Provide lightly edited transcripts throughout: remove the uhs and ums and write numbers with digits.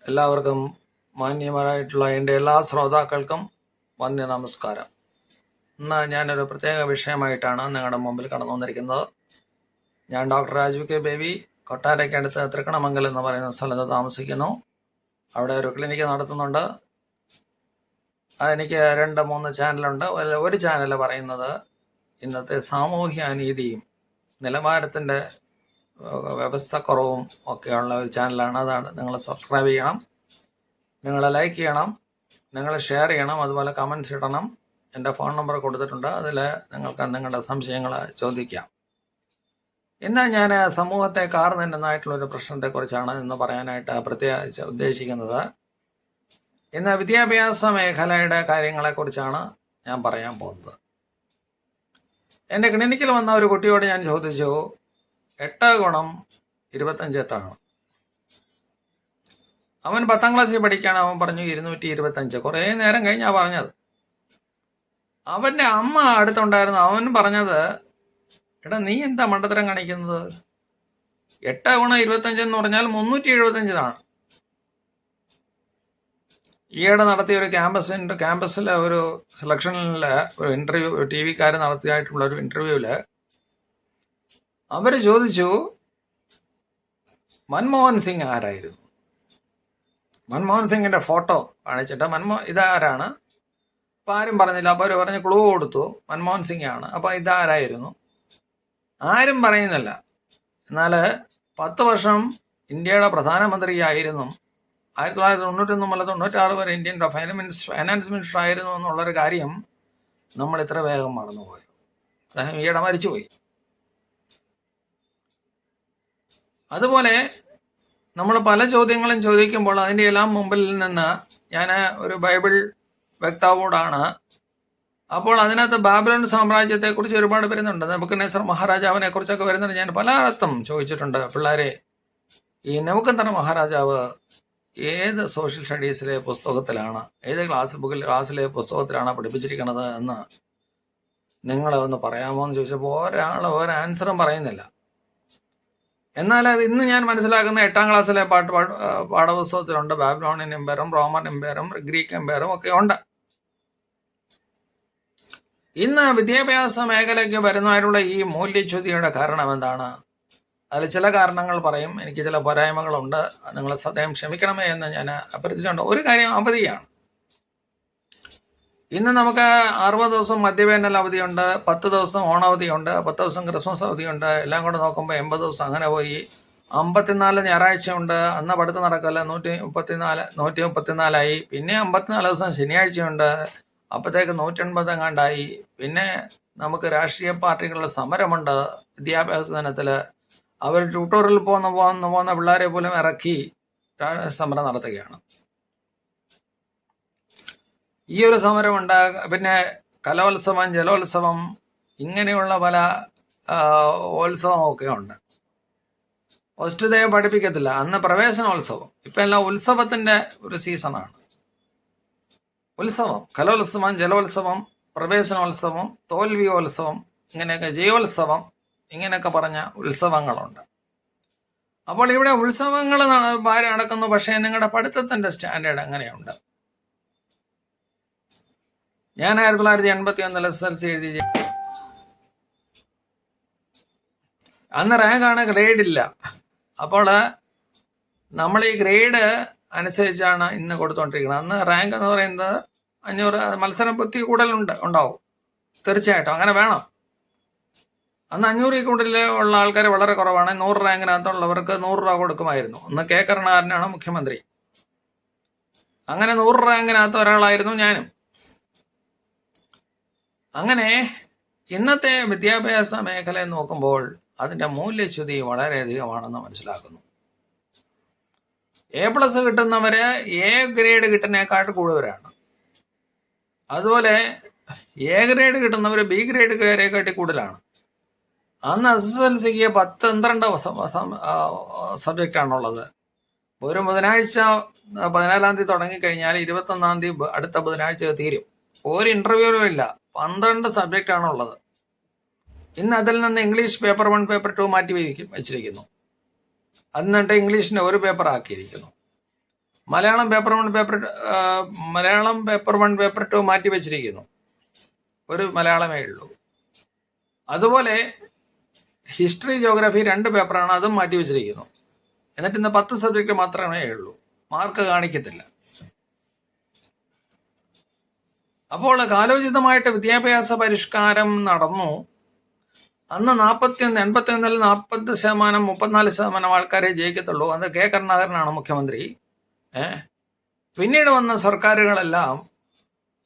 എല്ലാവർക്കും മാന്യമായിട്ടുള്ള എൻ്റെ എല്ലാ ശ്രോതാക്കൾക്കും വന്യ നമസ്കാരം. ഇന്ന് ഞാനൊരു പ്രത്യേക വിഷയമായിട്ടാണ് നിങ്ങളുടെ മുമ്പിൽ കടന്നു വന്നിരിക്കുന്നത്. ഞാൻ ഡോക്ടർ രാജു കെ ബേബി, കൊട്ടാരയ്ക്കടുത്ത് തൃക്കണമംഗലം എന്ന് പറയുന്ന സ്ഥലത്ത് താമസിക്കുന്നു. അവിടെ ഒരു ക്ലിനിക്ക് നടത്തുന്നുണ്ട്. അതെനിക്ക് 2-3 ചാനലുണ്ട്. ഒരു ചാനൽ പറയുന്നത് ഇന്നത്തെ സാമൂഹ്യ അനീതിയും നിലവാരത്തിൻ്റെ വ്യവസ്ഥക്കുറവും ഒക്കെയുള്ള ഒരു ചാനലാണ്. അതാണ്. നിങ്ങൾ സബ്സ്ക്രൈബ് ചെയ്യണം, നിങ്ങൾ ലൈക്ക് ചെയ്യണം, നിങ്ങൾ ഷെയർ ചെയ്യണം, അതുപോലെ കമൻറ്റ്സ് ഇടണം. എൻ്റെ ഫോൺ നമ്പർ കൊടുത്തിട്ടുണ്ട്. അതിൽ നിങ്ങൾക്ക് നിങ്ങളുടെ സംശയങ്ങൾ ചോദിക്കാം. ഇന്ന് ഞാൻ സമൂഹത്തെ കാർന്നിട്ടുന്നതായിട്ടുള്ളൊരു പ്രശ്നത്തെക്കുറിച്ചാണ് ഇന്ന് പറയാനായിട്ട് പ്രത്യേകിച്ച് ഉദ്ദേശിക്കുന്നത്. ഇന്ന് വിദ്യാഭ്യാസ മേഖലയുടെ കാര്യങ്ങളെക്കുറിച്ചാണ് ഞാൻ പറയാൻ പോകുന്നത്. എൻ്റെ ക്ലിനിക്കിൽ വന്ന ഒരു കുട്ടിയോട് ഞാൻ ചോദിച്ചു, 8 ഗുണം 25 എത്താണ്? അവൻ 10ാം ക്ലാസ്സിൽ പഠിക്കുകയാണ്. അവൻ പറഞ്ഞു 225. കുറേ നേരം കഴിഞ്ഞാണ് പറഞ്ഞത്. അവൻ്റെ അമ്മ അടുത്തുണ്ടായിരുന്നു. അവൻ പറഞ്ഞത്, എടാ നീ എന്താ മണ്ടത്തരം കാണിക്കുന്നത്? 8 ഗുണം 25 എന്ന് പറഞ്ഞാൽ 375. ഈയിടെ നടത്തിയ ഒരു ക്യാമ്പസിലെ ഒരു സെലക്ഷനിലെ ഒരു ഇന്റർവ്യൂ, TV നടത്തിയായിട്ടുള്ള ഒരു ഇന്റർവ്യൂവില് അവർ ചോദിച്ചു, മൻമോഹൻ സിംഗ് ആരായിരുന്നു? മൻമോഹൻ സിംഗിന്റെ ഫോട്ടോ കാണിച്ചിട്ട് ഇതാരാണ്? അപ്പം ആരും പറഞ്ഞില്ല. അപ്പോൾ അവർ പറഞ്ഞ് ക്ലൂ കൊടുത്തു, മൻമോഹൻ സിംഗ് ആണ്. അപ്പം ഇതാരായിരുന്നു? ആരും പറയുന്നില്ല. എന്നാൽ 10 വർഷം ഇന്ത്യയുടെ പ്രധാനമന്ത്രിയായിരുന്നു. 1991 മുതൽ 96 വരെ ഇന്ത്യൻ ഫൈനാൻസ് മിനിസ്റ്റർ ആയിരുന്നു എന്നുള്ളൊരു കാര്യം നമ്മൾ ഇത്ര വേഗം മറന്നുപോയി. അദ്ദേഹം ഈയിടെ മരിച്ചുപോയി. അതുപോലെ നമ്മൾ പല ചോദ്യങ്ങളും ചോദിക്കുമ്പോൾ അതിൻ്റെ എല്ലാം മുമ്പിൽ നിന്ന് ഞാൻ ഒരു ബൈബിൾ വക്താവോടാണ്. അപ്പോൾ അതിനകത്ത് ബാബിലോൺ സാമ്രാജ്യത്തെക്കുറിച്ച് ഒരുപാട് വരുന്നുണ്ട്. നെബൂഖദ്നേസർ മഹാരാജാവിനെ കുറിച്ചൊക്കെ വരുന്നുണ്ട്. ഞാൻ പലയിടത്തും ചോദിച്ചിട്ടുണ്ട്, പിള്ളേരെ, ഈ നെബൂഖദ്നേസർ മഹാരാജാവ് ഏത് സോഷ്യൽ സ്റ്റഡീസിലെ പുസ്തകത്തിലാണ്, ഏത് ക്ലാസ്സിലെ പുസ്തകത്തിലാണ് പഠിപ്പിച്ചിരിക്കുന്നത് എന്ന് നിങ്ങൾ ഒന്ന് പറയാമോ എന്ന് ചോദിച്ചപ്പോൾ ഒരു ആൻസറും പറയുന്നില്ല. എന്നാൽ അത് ഇന്ന് ഞാൻ മനസ്സിലാക്കുന്ന 8ാം ക്ലാസ്സിലെ പാഠപുസ്തകത്തിലുണ്ട്. ബാബിലോണിയൻ എംപയറും റോമൻ എംപയറും ഗ്രീക്ക് എംപയറും ഒക്കെ ഉണ്ട്. ഇന്ന് വിദ്യാഭ്യാസ മേഖലയ്ക്ക് വരുന്നതായിട്ടുള്ള ഈ മൂല്യച്യുതിയുടെ കാരണം എന്താണ്? അതിൽ ചില കാരണങ്ങൾ പറയും. എനിക്ക് ചില പോരായ്മകളുണ്ട്. നിങ്ങൾ സദയം ക്ഷമിക്കണമേ എന്ന് ഞാൻ അഭ്യർത്ഥിച്ചുകൊണ്ട് ഒരു കാര്യം, അവധിയാണ്. ഇന്ന് നമുക്ക് 60 ദിവസം മധ്യവേനൽ അവധിയുണ്ട്, 10 ദിവസം ഓണാവധിയുണ്ട്, 10 ദിവസം ക്രിസ്മസ് അവധിയുണ്ട്. എല്ലാം കൂടെ നോക്കുമ്പോൾ 80 ദിവസം അങ്ങനെ പോയി. 54 ഞായറാഴ്ചയുണ്ട്. അന്ന് പഠിത്തം നടക്കില്ല. 134 പിന്നെ 54 ദിവസം ശനിയാഴ്ചയുണ്ട്. അപ്പോഴത്തേക്ക് 180 എങ്ങാണ്ടായി. പിന്നെ നമുക്ക് രാഷ്ട്രീയ പാർട്ടികളുടെ സമരമുണ്ട്. വിദ്യാഭ്യാസ ദിനത്തിൽ അവർ ട്യൂട്ടോറിയൽ പോകുന്ന പിള്ളേരെ പോലും ഇറക്കി സമരം നടത്തുകയാണ്. ഈ ഒരു സമരമുണ്ട്. പിന്നെ കലോത്സവം, ജലോത്സവം, ഇങ്ങനെയുള്ള പല ഉത്സവമൊക്കെ ഉണ്ട്. വസ്തുതയെ പഠിപ്പിക്കത്തില്ല. അന്ന് പ്രവേശനോത്സവം. ഇപ്പം എല്ലാം ഉത്സവത്തിൻ്റെ ഒരു സീസണാണ്. ഉത്സവം, കലോത്സവം, ജലോത്സവം, പ്രവേശനോത്സവം, തോൽവിയോത്സവം, ഇങ്ങനെയൊക്കെ ജയോത്സവം, ഇങ്ങനെയൊക്കെ പറഞ്ഞ ഉത്സവങ്ങളുണ്ട്. അപ്പോൾ ഇവിടെ ഉത്സവങ്ങൾ നടക്കുന്നു. പക്ഷേ നിങ്ങളുടെ പഠിത്തത്തിൻ്റെ സ്റ്റാൻഡേർഡ് എങ്ങനെയുണ്ട്? ഞാൻ 1981 SSLC എഴുതി. അന്ന് റാങ്കാണ്, ഗ്രേഡ് ഇല്ല. അപ്പോൾ നമ്മൾ ഈ ഗ്രേഡ് അനുസരിച്ചാണ് ഇന്ന് കൊടുത്തുകൊണ്ടിരിക്കുന്നത്. അന്ന് റാങ്ക് എന്ന് പറയുന്നത് 500. മത്സര ബുദ്ധി ഉണ്ടാവും, തീർച്ചയായിട്ടും അങ്ങനെ വേണം. അന്ന് 500 കൂടുതൽ ഉള്ള ആൾക്കാർ വളരെ കുറവാണ്. 100 റാങ്കിനകത്തുള്ളവർക്ക് 100 രൂപ കൊടുക്കുമായിരുന്നു. അന്ന് കെ കരുണാകരനാണ് മുഖ്യമന്ത്രി. അങ്ങനെ 100 റാങ്കിനകത്ത് ഒരാളായിരുന്നു ഞാനും. അങ്ങനെ ഇന്നത്തെ വിദ്യാഭ്യാസ മേഖലയെ നോക്കുമ്പോൾ അതിൻ്റെ മൂല്യച്യുതി വളരെയധികമാണെന്ന് മനസ്സിലാക്കുന്നു. A+ കിട്ടുന്നവര് A ഗ്രേഡ് കിട്ടുന്നതിനേക്കാൾ കൂടുതലാണ്. അതുപോലെ A ഗ്രേഡ് കിട്ടുന്നവർ B ഗ്രേഡ് കാട്ടി കൂടുതലാണ്. അന്ന് SSLCക്ക് 12 സബ്ജക്റ്റാണുള്ളത്. ഒരു ബുധനാഴ്ച 14-ാം തീയതി തുടങ്ങിക്കഴിഞ്ഞാൽ 21-ാം തീയതി അടുത്ത ബുധനാഴ്ച തീരും. ഒരു ഇന്റർവ്യൂവും ഇല്ല. 12 സബ്ജക്റ്റാണ് ഉള്ളത്. ഇന്ന് അതിൽ നിന്ന് ഇംഗ്ലീഷ് പേപ്പർ 1, പേപ്പർ 2 മാറ്റി വെച്ചിരിക്കുന്നു. എന്നിട്ട് ഇംഗ്ലീഷിന്റെ ഒരു പേപ്പർ ആക്കിയിരിക്കുന്നു. Malayalam paper 1 Malayalam paper 1 paper 2 മാറ്റി വെച്ചിരിക്കുന്നു. ഒരു മലയാളമേ ഉള്ളൂ. അതുപോലെ ഹിസ്റ്ററി ജോഗ്രഫി 2 പേപ്പറാണ്, അതും മാറ്റി വെച്ചിരിക്കുന്നു. എന്നിട്ട് ഇന്ന് 10 സബ്ജക്റ്റ് മാത്രമേ ഉള്ളൂ, മാർക്ക് കാണിക്കത്തില്ല. അപ്പോൾ കാലോചിതമായിട്ട് വിദ്യാഭ്യാസ പരിഷ്കാരം നടന്നു. അന്ന് 81 40% 34% ആൾക്കാരെ ജയിക്കത്തുള്ളൂ. അത് കെ കരുണാകരനാണ് മുഖ്യമന്ത്രി. പിന്നീട് വന്ന സർക്കാരുകളെല്ലാം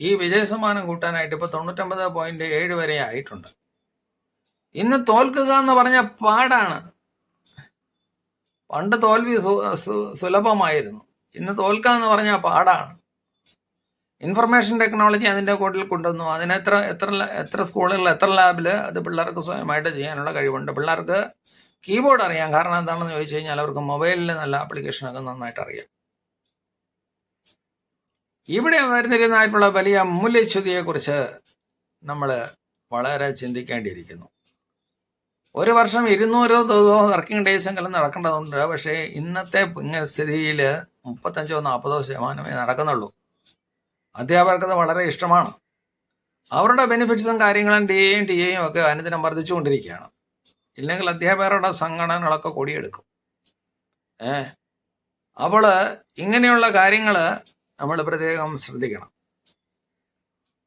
ഈ വിജയശതമാനം കൂട്ടാനായിട്ട് ഇപ്പോൾ 99.7 വരെ ആയിട്ടുണ്ട്. ഇന്ന് തോൽക്കുക എന്ന് പറഞ്ഞ പാടാണ്. പണ്ട് തോൽവി സുലഭമായിരുന്നു, ഇന്ന് തോൽക്കുക എന്ന് പറഞ്ഞാൽ പാടാണ്. ഇൻഫർമേഷൻ ടെക്നോളജി അതിൻ്റെ കൂട്ടിൽ കൊണ്ടുവന്നു. അതിന് എത്ര സ്കൂളുകളിൽ എത്ര ലാബിൽ അത് പിള്ളേർക്ക് സ്വയമായിട്ട് ചെയ്യാനുള്ള കഴിവുണ്ട്. പിള്ളേർക്ക് കീബോർഡ് അറിയാം. കാരണം എന്താണെന്ന് ചോദിച്ചു കഴിഞ്ഞാൽ അവർക്ക് മൊബൈലിൽ നല്ല ആപ്ലിക്കേഷനൊക്കെ നന്നായിട്ട് അറിയാം. ഇവിടെ വരുന്നിരുന്നതായിട്ടുള്ള വലിയ മൂല്യച്യുതിയെക്കുറിച്ച് നമ്മൾ വളരെ ചിന്തിക്കേണ്ടിയിരിക്കുന്നു. ഒരു വർഷം 200 വർക്കിംഗ് ഡേയ്സ് എങ്കിലും നടക്കേണ്ടതുണ്ട്. പക്ഷേ ഇന്നത്തെ സ്ഥിതിയിൽ 35-40% നടക്കുന്നുള്ളൂ. അധ്യാപകർക്കത് വളരെ ഇഷ്ടമാണ്. അവരുടെ ബെനിഫിറ്റ്സും കാര്യങ്ങളും ടി എയും ഒക്കെ അനുദിനം വർദ്ധിച്ചുകൊണ്ടിരിക്കുകയാണ്. ഇല്ലെങ്കിൽ അധ്യാപകരുടെ സംഘടനകളൊക്കെ കൊടിയെടുക്കും. അപ്പോൾ ഇങ്ങനെയുള്ള കാര്യങ്ങൾ നമ്മൾ പ്രത്യേകം ശ്രദ്ധിക്കണം.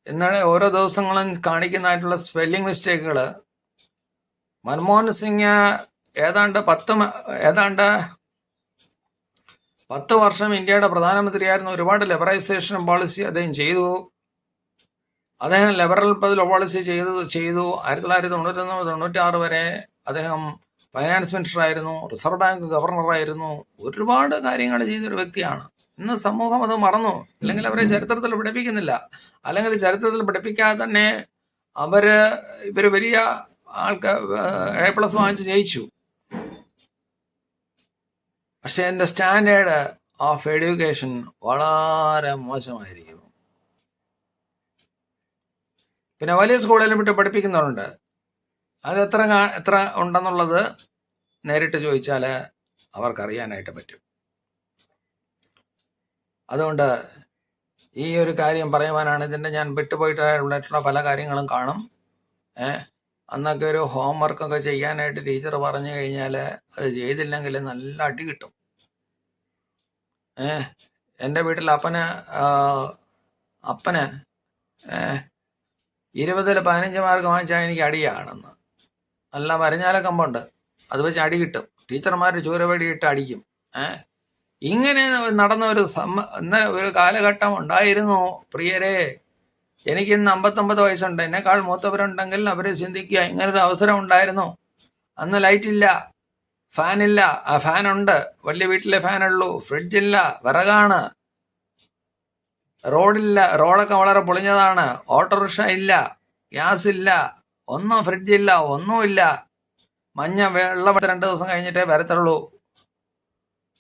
എന്നാൽ ഓരോ ദിവസങ്ങളും കാണിക്കുന്നതായിട്ടുള്ള സ്പെല്ലിംഗ് മിസ്റ്റേക്കുകൾ, മൻമോഹൻ സിംഗ് ഏതാണ്ട് 10 വർഷം ഇന്ത്യയുടെ പ്രധാനമന്ത്രിയായിരുന്നു. ഒരുപാട് ലിബറൈസേഷൻ പോളിസി അദ്ദേഹം ചെയ്തു. അദ്ദേഹം ലിബറൽ പോളിസി ചെയ്തു 1991-96 വരെ അദ്ദേഹം ഫൈനാൻസ് മിനിസ്റ്റർ ആയിരുന്നു, റിസർവ് ബാങ്ക് ഗവർണറായിരുന്നു. ഒരുപാട് കാര്യങ്ങൾ ചെയ്തൊരു വ്യക്തിയാണ്. ഇന്ന് സമൂഹം അത് മറന്നു. അല്ലെങ്കിൽ അവരെ ചരിത്രത്തിൽ പഠിപ്പിക്കുന്നില്ല. അല്ലെങ്കിൽ ചരിത്രത്തിൽ പഠിപ്പിക്കാതെ തന്നെ ഇവർ വലിയ ആൾക്കാർ A+ വാങ്ങിച്ച് ജയിച്ചു. പക്ഷെ എൻ്റെ സ്റ്റാൻഡേർഡ് ഓഫ് എഡ്യൂക്കേഷൻ വളരെ മോശമായിരിക്കുന്നു. പിന്നെ വലിയ സ്കൂളിലും വിട്ട് പഠിപ്പിക്കുന്നവരുണ്ട്. അത് എത്ര ഉണ്ടെന്നുള്ളത് നേരിട്ട് ചോദിച്ചാൽ അവർക്കറിയാനായിട്ട് പറ്റും. അതുകൊണ്ട് ഈ ഒരു കാര്യം പറയുവാനാണ്. ഇതിൻ്റെ ഞാൻ വിട്ടുപോയിട്ടുള്ള പല കാര്യങ്ങളും കാണും. അന്നൊക്കെ ഒരു ഹോംവർക്കൊക്കെ ചെയ്യാനായിട്ട് ടീച്ചർ പറഞ്ഞു കഴിഞ്ഞാൽ അത് ചെയ്തില്ലെങ്കിൽ നല്ല അടി കിട്ടും. എൻ്റെ വീട്ടിൽ അപ്പന് 20-ൽ 15 മാർക്ക് വാങ്ങിച്ചാൽ എനിക്ക് അടിയാണെന്ന്. നല്ല മരഞ്ഞാല കമ്പുണ്ട്, അത് വെച്ച് അടി കിട്ടും. ടീച്ചർമാർ ചൂരവടിയിട്ട് അടിക്കും. ഇങ്ങനെ നടന്ന ഒരു കാലഘട്ടം ഉണ്ടായിരുന്നു പ്രിയരെ. എനിക്കിന്ന് 59 വയസ്സുണ്ട്. എന്നെക്കാൾ മൂത്തവരുണ്ടെങ്കിൽ അവർ ചിന്തിക്കുക, ഇങ്ങനൊരു അവസരം ഉണ്ടായിരുന്നു. അന്ന് ലൈറ്റില്ല, ഫാനില്ല. ഫാനുണ്ട്, വലിയ വീട്ടിലെ ഫാനുള്ളൂ. ഫ്രിഡ്ജില്ല, വിറകാണ്. റോഡൊക്കെ വളരെ പൊളിഞ്ഞതാണ്. ഓട്ടോറിക്ഷ ഇല്ല, ഗ്യാസ് ഇല്ല, ഫ്രിഡ്ജില്ല, ഒന്നുമില്ല. വെള്ളം 2 ദിവസം കഴിഞ്ഞിട്ടേ വരത്തുള്ളൂ.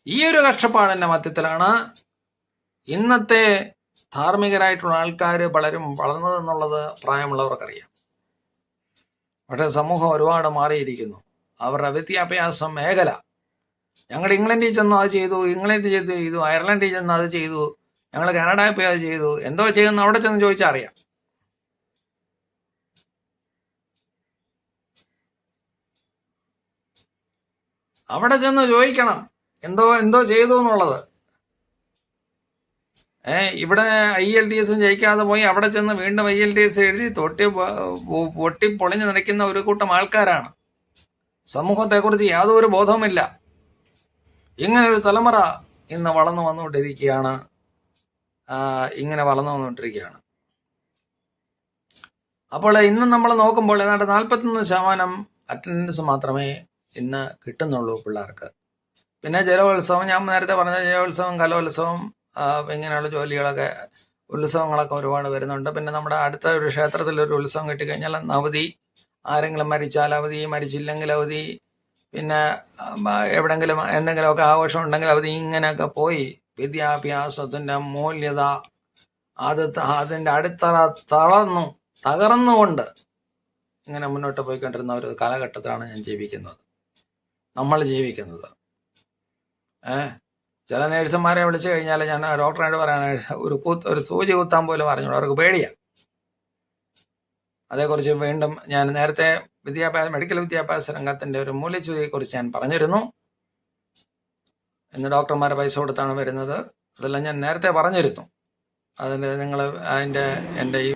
ഈ ഒരു കഷ്ടപ്പാടിൻ്റെ മധ്യത്തിലാണ് ഇന്നത്തെ ധാർമ്മികരായിട്ടുള്ള ആൾക്കാർ പലരും വളർന്നതെന്നുള്ളത് പ്രായമുള്ളവർക്കറിയാം. പക്ഷേ സമൂഹം ഒരുപാട് മാറിയിരിക്കുന്നു. അവരുടെ വിദ്യാഭ്യാസ മേഖല, ഞങ്ങൾ ഇംഗ്ലണ്ടിൽ ചെന്നു അത് ചെയ്തു, അയർലൻഡിൽ ചെന്ന് അത് ചെയ്തു, ഞങ്ങൾ കാനഡയിൽ പോയി അത് ചെയ്തു, എന്തോ ചെയ്യുന്നു അവിടെ ചെന്ന് ചോദിച്ചാൽ അറിയാം. അവിടെ ചെന്ന് ചോദിക്കണം എന്തോ ചെയ്തു എന്നുള്ളത്. ഇവിടെ IELTS ജയിക്കാതെ പോയി അവിടെ ചെന്ന് വീണ്ടും IELTS എഴുതി പൊട്ടിപ്പൊളിഞ്ഞ് നിൽക്കുന്ന ഒരു കൂട്ടം ആൾക്കാരാണ്. സമൂഹത്തെക്കുറിച്ച് യാതൊരു ബോധവുമില്ല. ഇങ്ങനൊരു തലമുറ ഇന്ന് വളർന്നു വന്നുകൊണ്ടിരിക്കുകയാണ്. അപ്പോൾ ഇന്ന് നമ്മൾ നോക്കുമ്പോൾ ഏതാണ്ട് 41% അറ്റൻഡൻസ് മാത്രമേ ഇന്ന് കിട്ടുന്നുള്ളൂ പിള്ളേർക്ക്. പിന്നെ ജലോത്സവം, ഞാൻ നേരത്തെ പറഞ്ഞ ജലോത്സവം, കലോത്സവം, ഇങ്ങനെയുള്ള ജോലികളൊക്കെ, ഉത്സവങ്ങളൊക്കെ ഒരുപാട് വരുന്നുണ്ട്. പിന്നെ നമ്മുടെ അടുത്ത ഒരു ക്ഷേത്രത്തിലൊരു ഉത്സവം കിട്ടിക്കഴിഞ്ഞാൽ അന്ന് അവധി. ആരെങ്കിലും മരിച്ചാൽ അവധി, മരിച്ചില്ലെങ്കിൽ അവധി, പിന്നെ എവിടെങ്കിലും എന്തെങ്കിലുമൊക്കെ ആഘോഷം ഉണ്ടെങ്കിൽ അവധി. ഇങ്ങനെയൊക്കെ പോയി വിദ്യാഭ്യാസത്തിൻ്റെ മൂല്യത അതിൻ്റെ അടിത്തറ തകർന്നുകൊണ്ട് ഇങ്ങനെ മുന്നോട്ട് പോയിക്കൊണ്ടിരുന്ന ഒരു കാലഘട്ടത്തിലാണ് നമ്മൾ ജീവിക്കുന്നത്. ചില നേഴ്സുമാരെ വിളിച്ചു കഴിഞ്ഞാൽ ഞാൻ ഡോക്ടറായിട്ട് പറയണ ഒരു സൂചി കുത്താൻ പോലും പറഞ്ഞോളൂ, അവർക്ക് പേടിയാണ്. അതേക്കുറിച്ച് വീണ്ടും ഞാൻ നേരത്തെ മെഡിക്കൽ വിദ്യാഭ്യാസ രംഗത്തിൻ്റെ ഒരു മൂല്യച്യുതിയെക്കുറിച്ച് ഞാൻ പറഞ്ഞിരുന്നു. ഇന്ന് ഡോക്ടർമാരെ പൈസ കൊടുത്താണ് വരുന്നത്. അതെല്ലാം ഞാൻ നേരത്തെ പറഞ്ഞിരുന്നു. അതിൻ്റെ എൻ്റെ ഈ